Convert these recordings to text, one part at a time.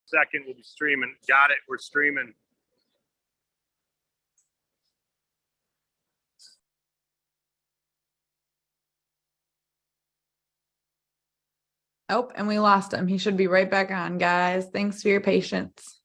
second. We'll be streaming. Got it. We're streaming. Oh, and we lost him. He should be right back on, guys. Thanks for your patience.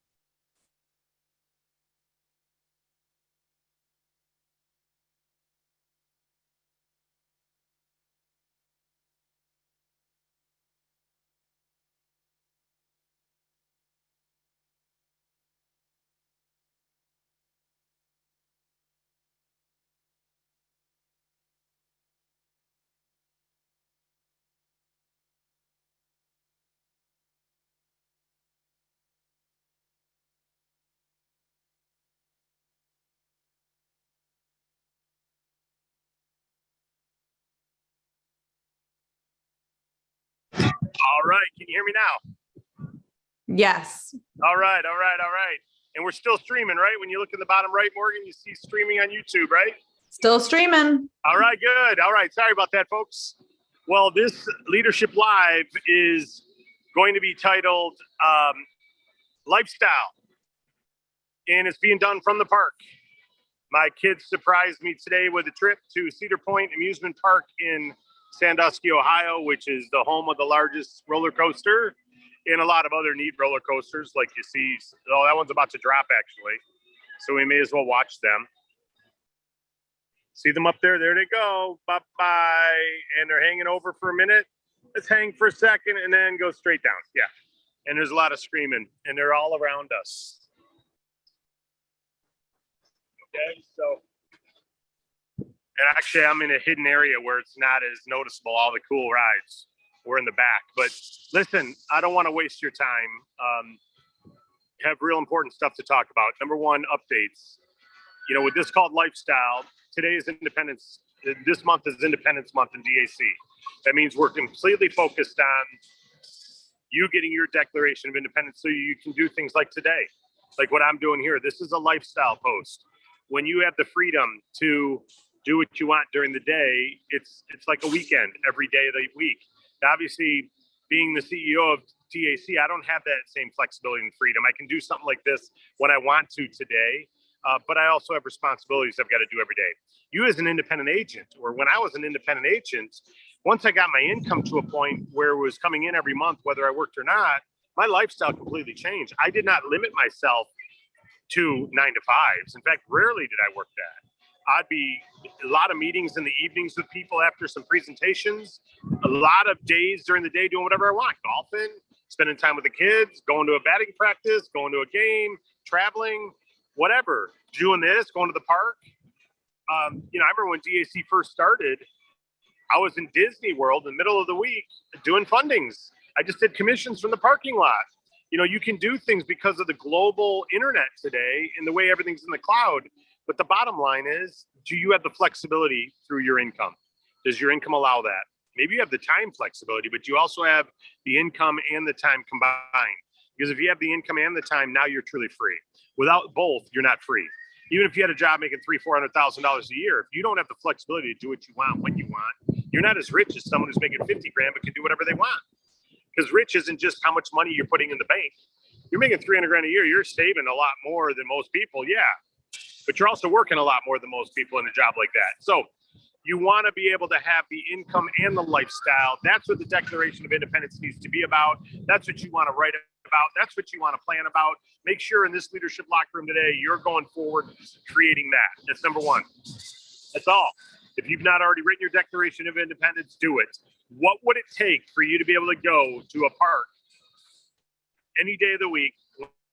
All right. Can you hear me now? Yes. All right. And we're still streaming, right? When you look in the bottom right, Morgan, you see streaming on YouTube, right? Still streaming. All right, good. All right. Sorry about that, folks. Well, this Leadership Live is going to be titled Lifestyle, and it's being done from the park. My kids surprised me today with a trip to Cedar Point Amusement Park in Sandusky, Ohio, which is the home of the largest roller coaster and a lot of other neat roller coasters like you see. Oh, that one's about to drop, actually. So we may as well watch them. See them up there? There they go. Bye-bye. And they're hanging over for a minute. Let's hang for a second and then go straight down. Yeah. And there's a lot of screaming, and they're all around us. Okay, so. And actually, I'm in a hidden area where it's not as noticeable, all the cool rides. We're in the back. But listen, I don't want to waste your time. Have real important stuff to talk about. Number one, updates. You know, with this called Lifestyle, today is Independence. This month is Independence Month in DAC. That means we're completely focused on you getting your Declaration of Independence so you can do things like today, like what I'm doing here. This is a lifestyle post. When you have the freedom to do what you want during the day, it's like a weekend every day of the week. Obviously, being the CEO of DAC, I don't have that same flexibility and freedom. I can do something like this when I want to today, but I also have responsibilities I've got to do every day. You as an independent agent, or when I was an independent agent, once I got my income to a point where it was coming in every month, whether I worked or not, my lifestyle completely changed. I did not limit myself to 9 to 5s. In fact, rarely did I work that. I'd be a lot of meetings in the evenings with people after some presentations, a lot of days during the day doing whatever I want, golfing, spending time with the kids, going to a batting practice, going to a game, traveling, whatever, doing this, going to the park. I remember when DAC first started, I was in Disney World in the middle of the week doing fundings. I just did commissions from the parking lot. You can do things because of the global internet today and the way everything's in the cloud. But the bottom line is, do you have the flexibility through your income? Does your income allow that? Maybe you have the time flexibility, but you also have the income and the time combined. Because if you have the income and the time, now you're truly free. Without both, you're not free. Even if you had a job making $300,000-$400,000 a year, if you don't have the flexibility to do what you want when you want, you're not as rich as someone who's making 50 grand but can do whatever they want. Because rich isn't just how much money you're putting in the bank. You're making 300 grand a year. You're saving a lot more than most people. Yeah. But you're also working a lot more than most people in a job like that. So you want to be able to have the income and the lifestyle. That's what the Declaration of Independence needs to be about. That's what you want to write about. That's what you want to plan about. Make sure in this leadership locker room today, you're going forward creating that. That's number one. That's all. If you've not already written your Declaration of Independence, do it. What would it take for you to be able to go to a park any day of the week,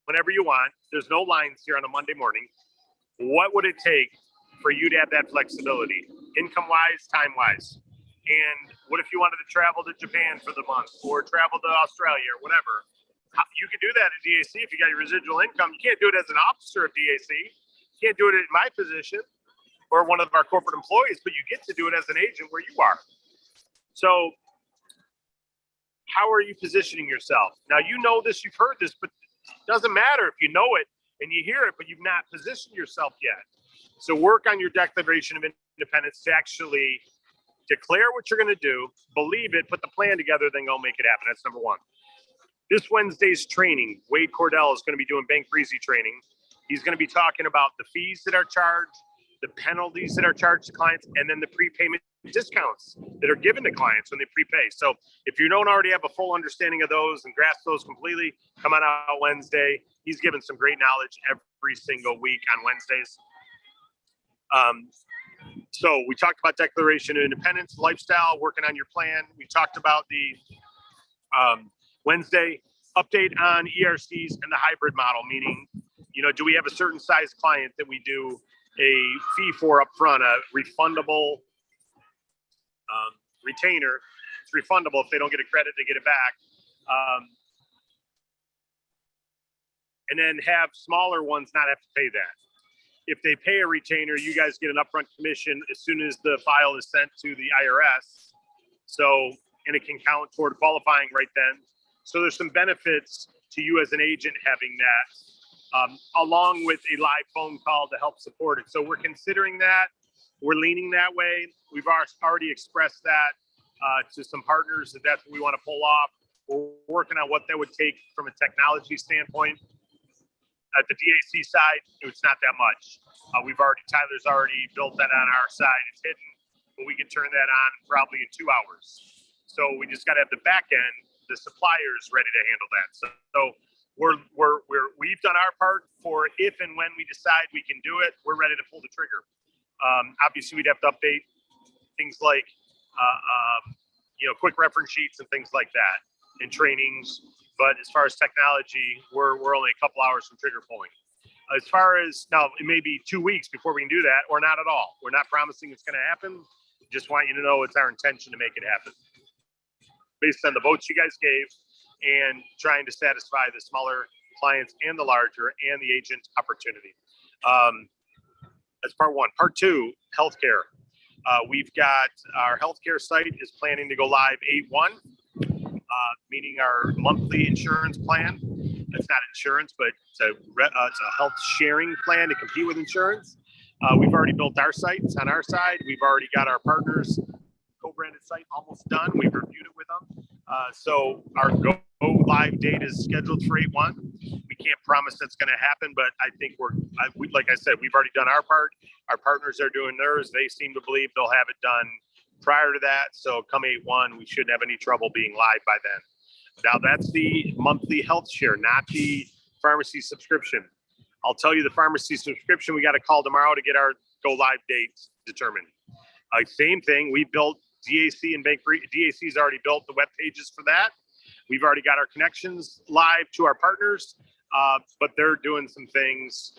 whenever you want? There's no lines here on a Monday morning. What would it take for you to have that flexibility, income-wise, time-wise? And what if you wanted to travel to Japan for the month or travel to Australia or whatever? You can do that at DAC if you got your residual income. You can't do it as an officer of DAC. You can't do it in my position or one of our corporate employees, but you get to do it as an agent where you are. So how are you positioning yourself? Now, you know this, you've heard this, but it doesn't matter if you know it and you hear it, but you've not positioned yourself yet. So work on your Declaration of Independence to actually declare what you're going to do, believe it, put the plan together, then go make it happen. That's number one. This Wednesday's training, Wade Cordell is going to be doing Bank Breezy training. He's going to be talking about the fees that are charged, the penalties that are charged to clients, and then the prepayment discounts that are given to clients when they prepay. So if you don't already have a full understanding of those and grasp those completely, come on out Wednesday. He's given some great knowledge every single week on Wednesdays. So we talked about Declaration of Independence, lifestyle, working on your plan. We talked about the Wednesday update on ERCs and the hybrid model, meaning, do we have a certain size client that we do a fee for upfront, a refundable retainer? It's refundable. If they don't get a credit, they get it back. And then have smaller ones not have to pay that. If they pay a retainer, you guys get an upfront commission as soon as the file is sent to the IRS. So, and it can count toward qualifying right then. So there's some benefits to you as an agent having that, along with a live phone call to help support it. So we're considering that. We're leaning that way. We've already expressed that to some partners that that's what we want to pull off. We're working on what that would take from a technology standpoint. At the DAC side, it's not that much. Tyler's already built that on our side. It's hidden, but we can turn that on probably in 2 hours. So we just got to have the back end, the suppliers ready to handle that. So we've done our part for if and when we decide we can do it, we're ready to pull the trigger. Obviously, we'd have to update things like, quick reference sheets and things like that, and trainings. But as far as technology, we're only a couple hours from trigger pulling. As far as now, it may be 2 weeks before we can do that, or not at all. We're not promising it's going to happen. Just want you to know it's our intention to make it happen based on the votes you guys gave and trying to satisfy the smaller clients and the larger and the agent opportunity. That's part one. Part two, healthcare. We've got our healthcare site is planning to go live 8/1. Meaning our monthly insurance plan. It's not insurance, but it's a health sharing plan to compete with insurance. We've already built our sites on our side. We've already got our partners co-branded site almost done. We've reviewed it with them. So our go live date is scheduled for 8/1. We can't promise that's going to happen, but I think like I said, we've already done our part. Our partners are doing theirs. They seem to believe they'll have it done prior to that. So come 8/1, we shouldn't have any trouble being live by then. Now that's the monthly health share, not the pharmacy subscription. I'll tell you the pharmacy subscription, we got a call tomorrow to get our go live dates determined. Same thing, we built DAC and Bank Breezy. DAC's already built the web pages for that. We've already got our connections live to our partners, but they're doing some things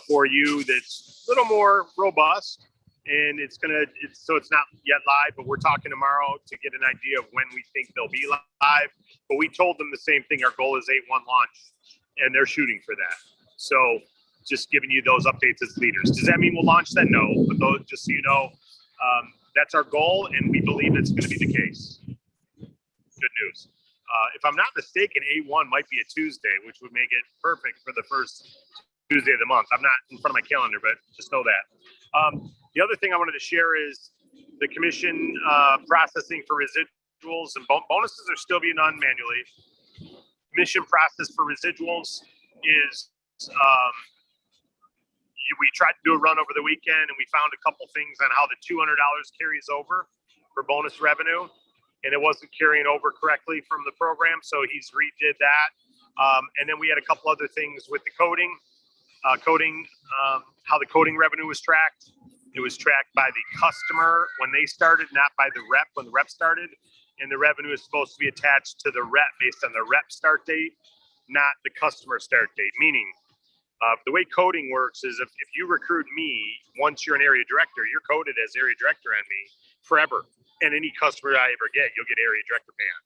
for you that's a little more robust. And so it's not yet live, but we're talking tomorrow to get an idea of when we think they'll be live. But we told them the same thing. Our goal is 8/1 launch, and they're shooting for that. So just giving you those updates as leaders. Does that mean we'll launch that? No, but those, just so you know, that's our goal, and we believe it's going to be the case. Good news. If I'm not mistaken, 8/1 might be a Tuesday, which would make it perfect for the first Tuesday of the month. I'm not in front of my calendar, but just know that. The other thing I wanted to share is the commission processing for residuals and bonuses are still being done manually. Commission process for residuals is, we tried to do a run over the weekend and we found a couple things on how the $200 carries over for bonus revenue. And it wasn't carrying over correctly from the program. So he's redid that. And then we had a couple other things with the coding, how the coding revenue was tracked. It was tracked by the customer when they started, not by the rep when the rep started. And the revenue is supposed to be attached to the rep based on the rep start date, not the customer start date. Meaning, the way coding works is if you recruit me, once you're an area director, you're coded as area director on me forever. And any customer I ever get, you'll get area director pay on.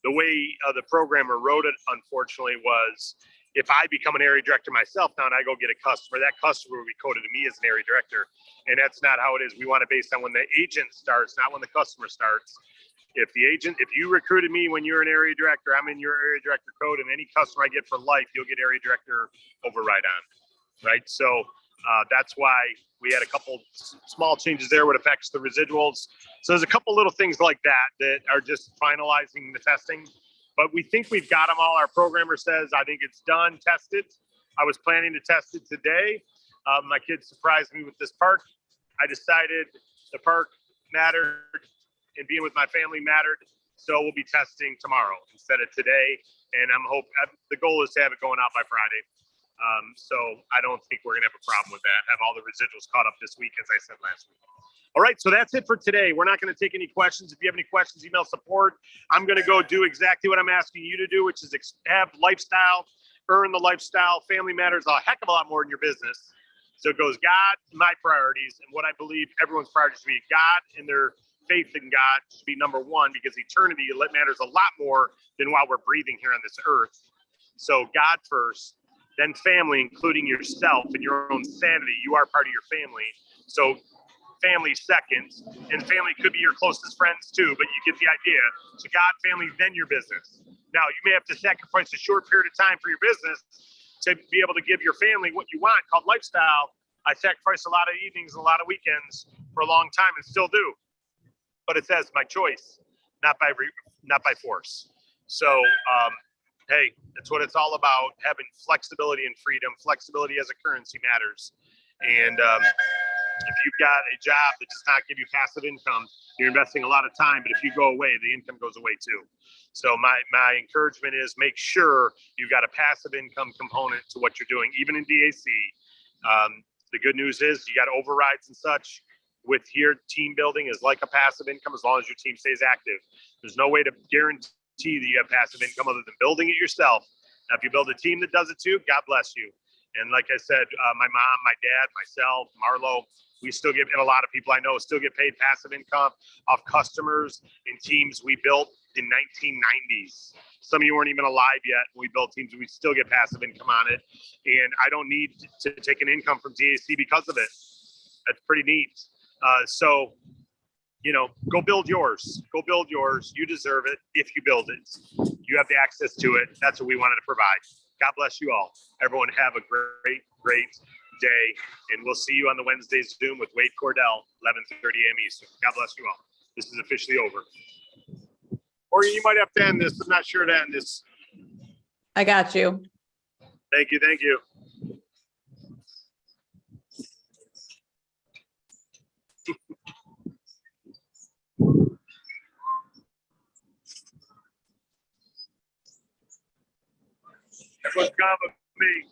The way the programmer wrote it, unfortunately, was if I become an area director myself now and I go get a customer, that customer will be coded to me as an area director. And that's not how it is. We want it based on when the agent starts, not when the customer starts. If you recruited me when you're an area director, I'm in your area director code, and any customer I get for life, you'll get area director override on, right? So that's why we had a couple small changes there what affects the residuals. So there's a couple little things like that are just finalizing the testing. but we think we've got them all. Our programmer says, I think it's done, tested. I was planning to test it today. My kids surprised me with this park. I decided the park mattered and being with my family mattered. So we'll be testing tomorrow instead of today. And the goal is to have it going out by Friday. So I don't think we're gonna have a problem with that. Have all the residuals caught up this week, as I said last week. All right, so that's it for today. We're not gonna take any questions. If you have any questions, email support. I'm gonna go do exactly what I'm asking you to do, which is have lifestyle, earn the lifestyle. Family matters a heck of a lot more in your business. So it goes God, my priorities, and what I believe everyone's priorities should be. God and their faith in God should be number one, because eternity matters a lot more than while we're breathing here on this earth. So God first, then family, including yourself and your own sanity. You are part of your family. So family second, and family could be your closest friends too, but you get the idea. So God, family, then your business. Now, you may have to sacrifice a short period of time for your business to be able to give your family what you want, called lifestyle. I sacrificed a lot of evenings and a lot of weekends for a long time and still do. But it says my choice, not by force. So, hey, that's what it's all about, having flexibility and freedom. Flexibility as a currency matters. And if you've got a job that does not give you passive income, you're investing a lot of time, but if you go away, the income goes away too. So my encouragement is make sure you've got a passive income component to what you're doing, even in DAC. The good news is you got overrides and such. With here, team building is like a passive income as long as your team stays active. There's no way to guarantee that you have passive income other than building it yourself. Now, if you build a team that does it too, God bless you. And like I said, my mom, my dad, myself, Marlo, we still get, and a lot of people I know still get paid passive income off customers and teams we built in 1990s. Some of you weren't even alive yet when we built teams. We still get passive income on it. And I don't need to take an income from DAC because of it. That's pretty neat. So, go build yours. Go build yours. You deserve it if you build it. You have the access to it. That's what we wanted to provide. God bless you all. Everyone have a great, great day. And we'll see you on the Wednesday Zoom with Wade Cordell, 11:30 a.m. Eastern. God bless you all. This is officially over. Or you might have to end this. I'm not sure to end this. I got you. Thank you. Thank you. Everyone's gone but me.